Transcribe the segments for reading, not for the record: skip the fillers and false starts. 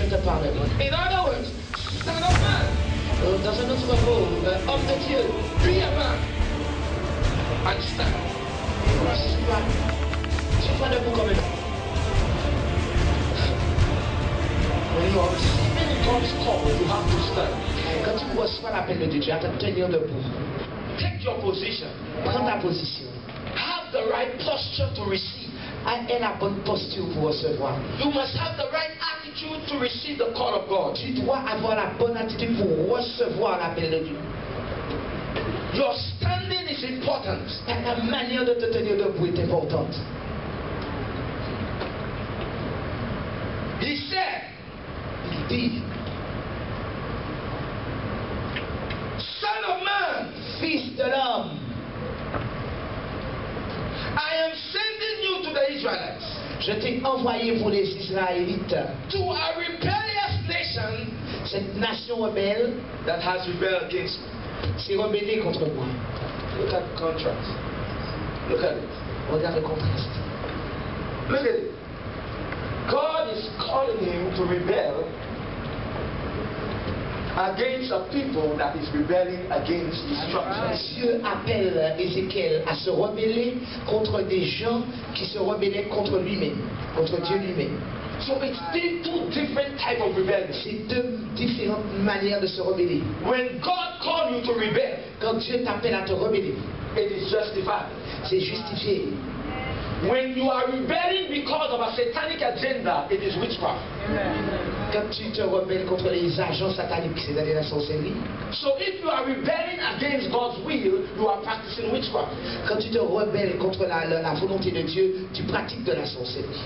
je te parle. In other words, son of man. Dans un autre mot, homme de Dieu. Be a man. And stand. Sois debout comme un homme. When you are receiving God's call, you have to stand. Quand tu reçois l'appel de Dieu, tu vas te tenir debout. Take your position. Prends ta position. Have the right posture to receive. Aie la bonne posture pour recevoir. You must have the right attitude to receive the call of God. Tu dois avoir la bonne attitude pour recevoir l'appel de Dieu. Your standing is important. La manière de te tenir debout est importante. He said, Il dit, Son of man, Fils de l'homme, I am sending you to the Israelites, je t'ai envoyé pour les Israélites, to a rebellious nation cette nation rebelle that has rebelled against me. s'est rebellée contre moi. Look at the contrast. Look at it. Regarde le contraste. Look at it. God is calling him to rebel against a people that is rebelling against his structure. Dieu appelle Ézéchiel à se rebeller contre des gens qui se rebellaient contre lui-même, contre Dieu lui-même. So it's two different types of rebellion. C'est deux différentes manières de se rebeller. When God called you to rebel, Quand Dieu t'appelle à te rebeller, it is justified. c'est justifié. When you are rebelling because of a satanic agenda, it is witchcraft. Quand tu te rebelles contre les agents sataniques, c'est-à-dire la sorcellerie, So if you are rebelling against God's will, you are practicing witchcraft. quand tu te rebelles contre la volonté de Dieu, tu pratiques de la sorcellerie.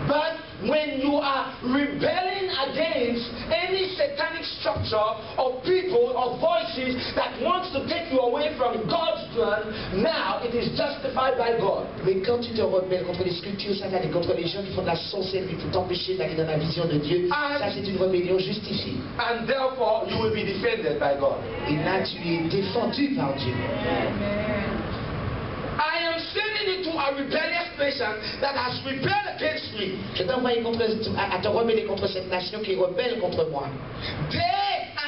But when you are rebelling against any satanic structure of people or voices that wants to take you away from God's plan, now it is justified by God. Mais quand tu te rebelles contre les structures sataniques, contre les gens qui font de la sorcellerie pour t'empêcher d'aller dans la vision de Dieu, ça c'est une rébellion justifiée. And therefore you will be defended by God. Et là tu es défendu par Dieu. I am sending you to a rebellious nation that has rebelled against me. Je t'ai envoyé à te rebeller contre cette nation qui rebelle contre moi. They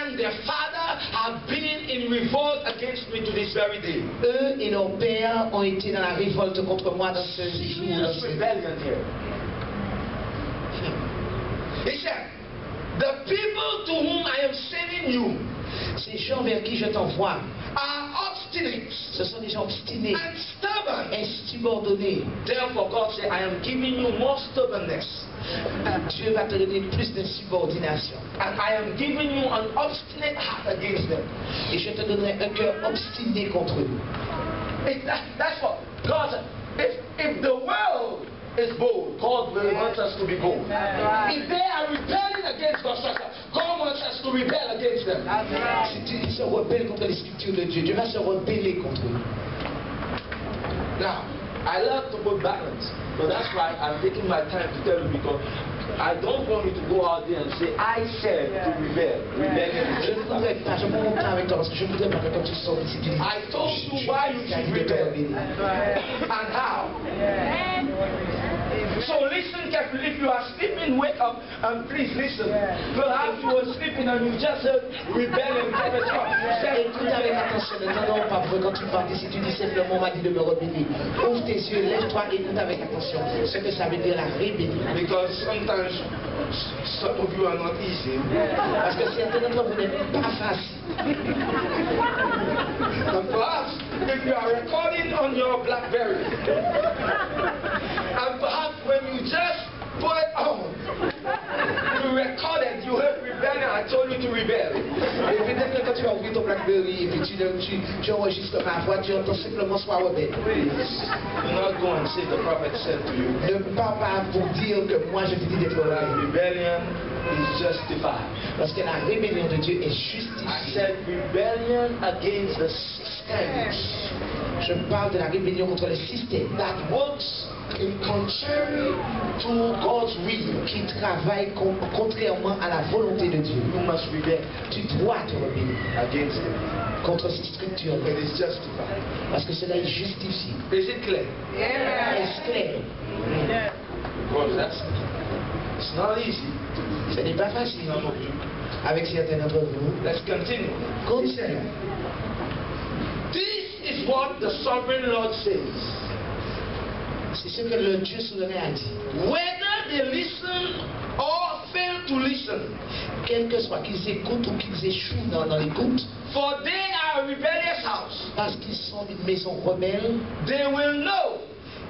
and their father have been in revolt against me to this very day. Eux et leurs pères ont été dans la révolte contre moi dans ce jour. Serious rebellion here. He said, the people to whom I am sending you Ces gens vers qui je t'envoie, are obstinate ce sont des gens obstinés, and stubborn. insubordonnés. Therefore God said, I am giving you more stubbornness. Dieu va te donner plus de subordination. And I am giving you an obstinate heart against them. Et je te donnerai un cœur obstiné contre eux. That's what God said. If the world is bold, God will want us to be bold. If they are rebelling against God's structure, God wants us to rebel against them. Si ils se rebellent contre les structures de Dieu, Dieu va se rebeller contre eux. Now, I love to put balance, but that's why I'm taking my time to tell you, because I don't want you to go out there and say, I said to rebel. Je ne voudrais pas, je prends mon temps avec toi parce que je ne voudrais pas que quand tu sors ici, tu dis, I told you why you should rebel and how. So listen carefully. If you are sleeping, wake up and please listen. Perhaps you were sleeping and you just heard rebellion. Écoute avec attention, ne t'endors pas pour quand tu parles ici, tu dis simplement, on m'a dit de me rebeller. Ouvre tes yeux, lève-toi, écoute avec attention ce que ça veut dire la rébellion. Because sometimes some of you are not easy. Parce que certains d'entre vous n'êtes pas facile. And perhaps if you are recording on your BlackBerry, and perhaps when you just put it on, you recorded, you heard rebellion, I told you to rebel. Et peut-être que quand tu vas ouvrir ton BlackBerry et puis tu enregistres ma voix, tu entends simplement sois rebelle. Do not go and say the prophet said to you. Ne parle pas pour dire que moi je te dis d'être That rebelle. rebellion is justified. Parce que la rébellion de Dieu est I justifiée. said rebellion against the system Je parle de la rébellion contre le système that works in contrary to God's will. qui travaille contrairement à la volonté de Dieu. You must rebel Tu dois te rebeller against it. contre ces structures It is justified. parce que cela est justifié. Is it clear? Est-ce clair? Well, that's It's not easy. Ce n'est pas facile avec certains d'entre vous. Let's continue. Continuons. This is what the sovereign Lord says. C'est ce que le Dieu souverain a dit. Whether they listen or fail to listen, Quel que soit qu'ils écoutent ou qu'ils échouent dans l'écoute, for they are a rebellious house, parce qu'ils sont une maison rebelle, they will know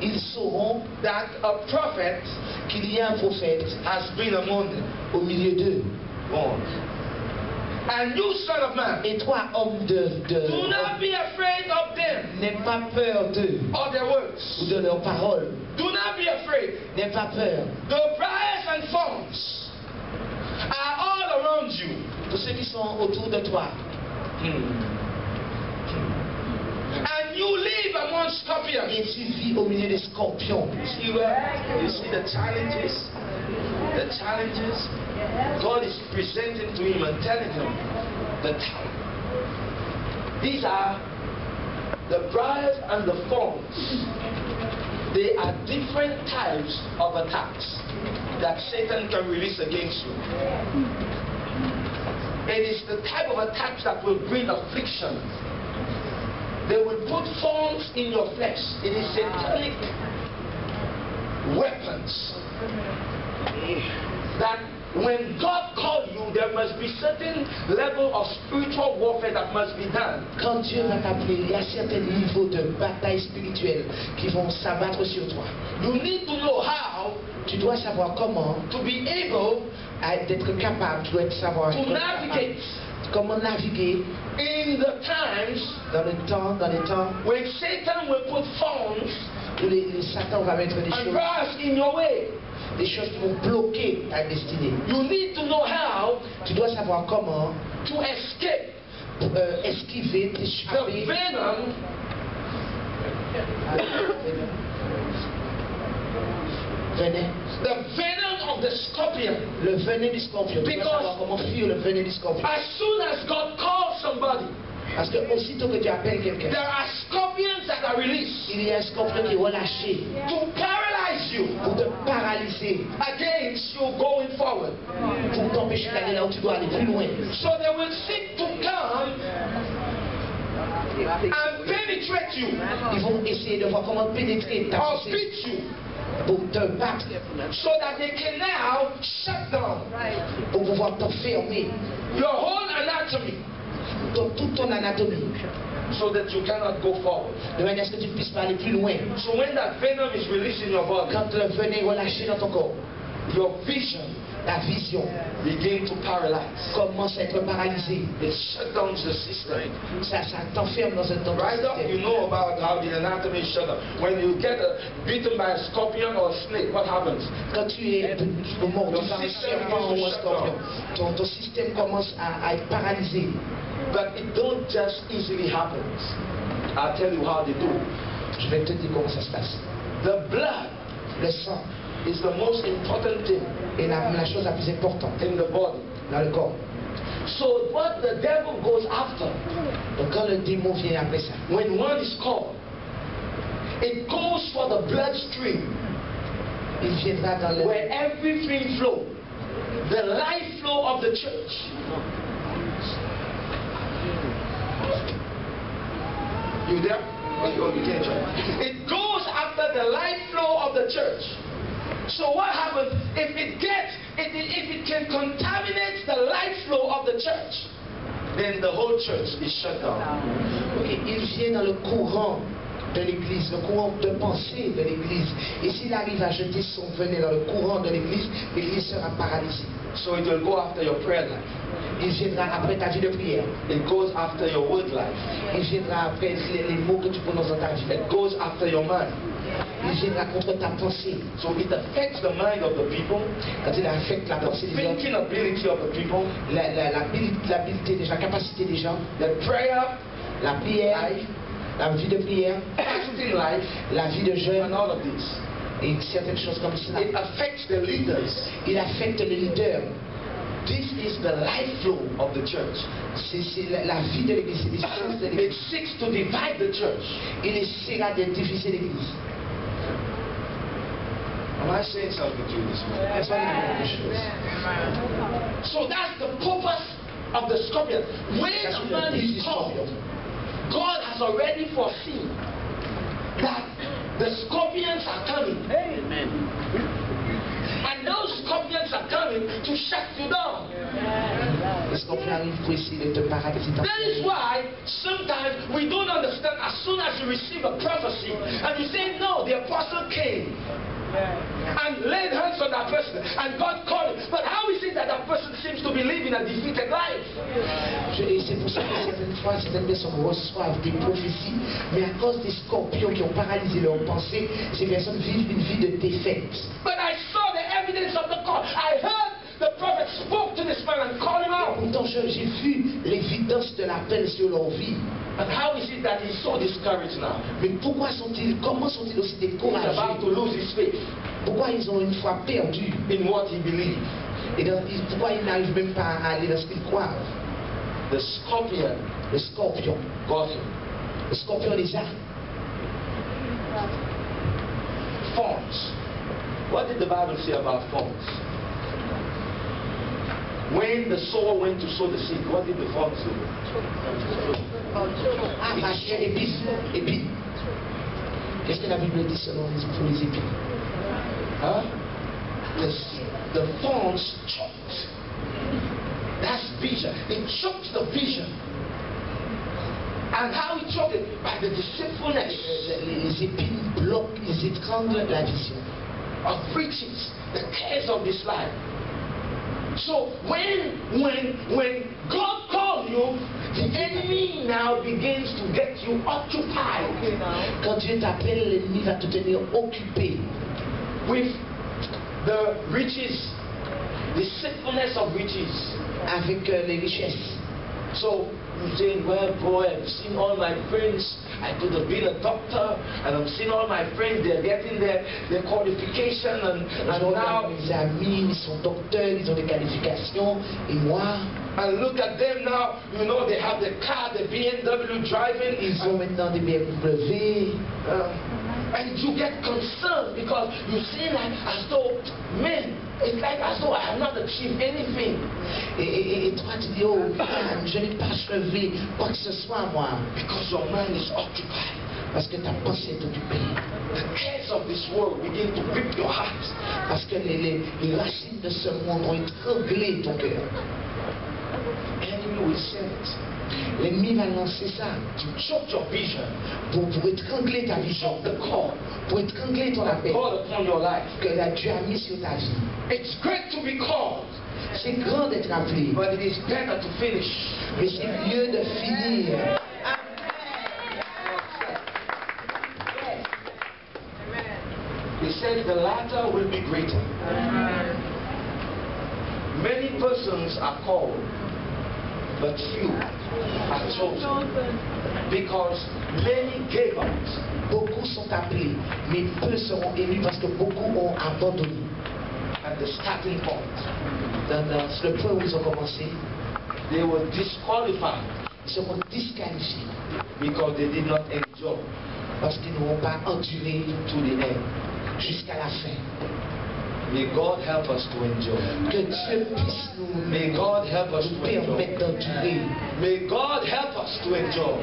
ils sauront that a prophet qu'il y a un prophète has been among them. au milieu d'eux. Born. And you, son of man, Et toi, homme do not be afraid of them n'aie pas peur d'eux or their words. ou de leurs paroles. Do not be afraid. N'aie pas peur. The briars and thorns are all around you. Tous ceux qui sont autour de toi. And you live among scorpions. Et tu vis au milieu des scorpions. You see the challenges? The challenges God is presenting to him and telling him the time. These are the briars and the thorns. They are different types of attacks that Satan can release against you. It is the type of attacks that will bring affliction. They will put thorns in your flesh. It is satanic weapons. That when God called you, there must be certain level of spiritual warfare that must be done. Quand Dieu va t'appeler, il y a certains niveaux de bataille spirituelle qui vont s'abattre sur toi. You need to know how Tu dois savoir comment to be able d'être capable, tu dois savoir to navigate comment naviguer in the times dans les temps when Satan will put thorns où Satan va mettre and bars in your way. des choses qui vont bloquer ta destinée. You need to know how Tu dois savoir comment to escape esquiver, the t'échapper venom the venom of the scorpion. le venin du scorpion. Tu dois Because- savoir comment fuir le venin du scorpion. As soon as God calls somebody, Parce que aussitôt que tu appelles quelqu'un, there are scorpions that are released il y a un scorpion qui est relâché to paralyze you pour te paralyser, against you going forward. pour t'empêcher d'aller là où tu dois aller plus loin. So they will seek to come and penetrate you Ils vont essayer de voir comment pénétrer ta or pensée beat you pour te battre, so that they can now shut down pour pouvoir t'enfermer your whole anatomy dans toute ton anatomie, so that you cannot go forward. de manière à ce que tu ne puisses pas aller plus loin. So when that venom is released in your body, Quand le venin est relâché dans ton corps, your vision ta vision begins to paralyze. commence à être paralysée. It shut down the system. Ça t'enferme dans un temps. Right up, you know about how the anatomy is shut down. When you get beaten by a scorpion or a snake, what happens? Quand tu es mordu par un serpent ou un scorpion, ton système commence à être paralysé. But it don't just easily happen. I'll tell you how they do. Je vais te dire comment ça se passe. The blood Le sang is the most important thing est la chose la plus importante in the body. dans le corps. So what the devil goes after, Donc quand le démon vient après ça, when one is called, it goes for the bloodstream il viendra dans le... where everything flows. The life flow of the church. You there? Oh, you can't join. It goes after the life flow of the church. So what happens if it can contaminate the life flow of the church, then the whole church is shut down. Ok, il vient dans le courant de l'église, le courant de pensée de l'église. Et s'il arrive à jeter son venin dans le courant de l'église sera paralysée. So it will go after your prayer life. Il viendra après ta vie de prière. It goes after your word life. Il viendra après les mots que tu prononces dans ta vie. It goes after your mind. Il viendra contre ta pensée. So it affects the mind of the people, Quand il affecte la the pensée des gens, thinking ability of the people, l'habilité des gens, la capacité des gens, the prayer la prière, life, la vie de prière, fasting life, la vie de jeûne and all of this. et certaines choses comme cela. It affects the leaders. Il affecte les leaders. This is the life flow of the church. C'est la vie de l'église, c'est l'essence de It l'église. seeks to divide the church. Il essaiera de diviser l'église. Am I saying something to you this morning? Est-ce qu'on dit quelque chose? So that's the purpose of the scorpion. When a man is called, God has already foreseen that the scorpions are coming. Amen. And those scorpions are coming to shut you down. Les scorpions arrivent pour essayer de te paralyser. That is why sometimes we don't understand as soon as you receive a prophecy and you say, no, the apostle came and laid hands on that person and God called him. But how is it that that person seems to be living a defeated life? Et c'est pour ça que certaines fois, certaines personnes reçoivent des prophéties, mais à cause des scorpions qui ont paralysé leurs pensées, ces personnes vivent une vie de défaite. But I saw the evidence of the call. I heard the prophet spoke to this man and called him out. Pourtant, j'ai vu l'évidence de l'appel sur leur vie. And how is it that he's so discouraged now? Mais comment sont-ils aussi He's découragés? about to lose his faith Pourquoi ils ont une foi perdue? in what he believed. Et pourquoi ils n'arrivent même pas à aller dans ce qu'ils croient? The scorpion Le scorpion. got him. Le scorpion les a. Thorns. What did the Bible say about thorns? When the sower went to sow the seed, what did the thorns do? Ah, ma chère, épines. Qu'est-ce que la Bible dit selon pour les épines? Huh? The thorns choked. That's vision. It choked the vision. And how it choked it? By the deceitfulness Les épines bloquent, ils étranglent la vision. of riches, the cares of this life. So when God calls you, the enemy now begins to get you occupied Quand Dieu t'appelle, l'ennemi va te tenir occupé with the riches, the deceitfulness of riches. avec les richesses. So you say, well, boy, I've seen all my friends. I could have been a doctor, and I'm seeing all my friends. They're getting their qualification, and Je now regarde mes amis, ils sont docteurs, ils ont des qualifications, et moi, and look at them now. You know, they have the car, the BMW driving. ils ont maintenant des BMW. And you get concerned because you see like as though, man, it's like as though I have not achieved anything. Et toi, tu dis, oh, man, je n'ai pas achevé quoi que ce soit, moi. Because your mind is occupied. Parce que ta pensée est occupée. The cares of this world begin to grip your heart. Parce que les racines de ce monde ont étranglé ton cœur. Enemy will send it L'ennemi va lancer ça to choke your vision, pour étrangler ta vision, choke the call, pour étrangler ton appel call upon your life. que Dieu a mis sur ta vie. It's great to be called, C'est grand d'être appelé, but it is better to finish. mais c'est mieux de finir. He said the latter will be greater. Many persons are called, but few are chosen. Because many gave up Beaucoup sont appelés, mais peu seront élus parce que beaucoup ont abandonné. at the starting point. Dans le point où ils ont commencé, They were disqualified ils seront disqualifiés because they did not endure parce qu'ils n'auront pas enduré to the end. jusqu'à la fin. May God help us to endure. Que Dieu puisse May God help us nous to endure. permettre d'endurer. May God help us to endure.